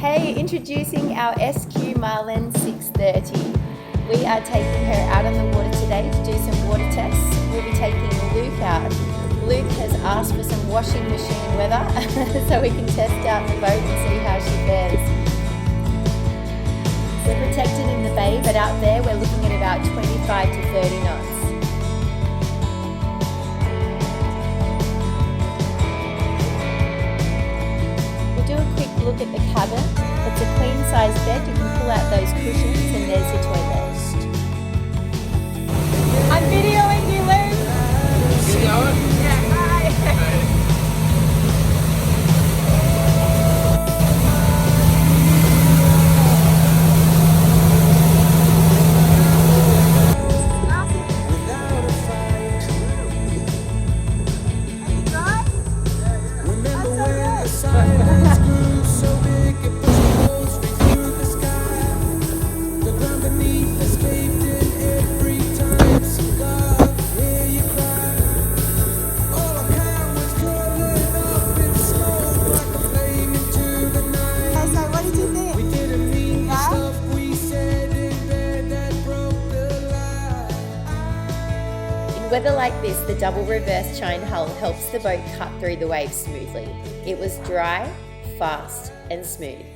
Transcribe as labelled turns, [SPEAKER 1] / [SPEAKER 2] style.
[SPEAKER 1] Hey, introducing our SQ Marlin 630. We are taking her out on the water today to do some water tests. We'll be taking Luke out. Luke has asked for some washing machine weather so we can test out the boat and see how she fares. We're protected in the bay, but out there we're looking at about 25 to 30 knots. Look at the cabin. It's a queen size bed. You can pull out those cushions and there's your toilet. I'm videoing you, Luke.
[SPEAKER 2] Video?
[SPEAKER 1] Yeah, hi. Weather like this, the double reverse chine hull helps the boat cut through the waves smoothly. It was dry, fast and smooth.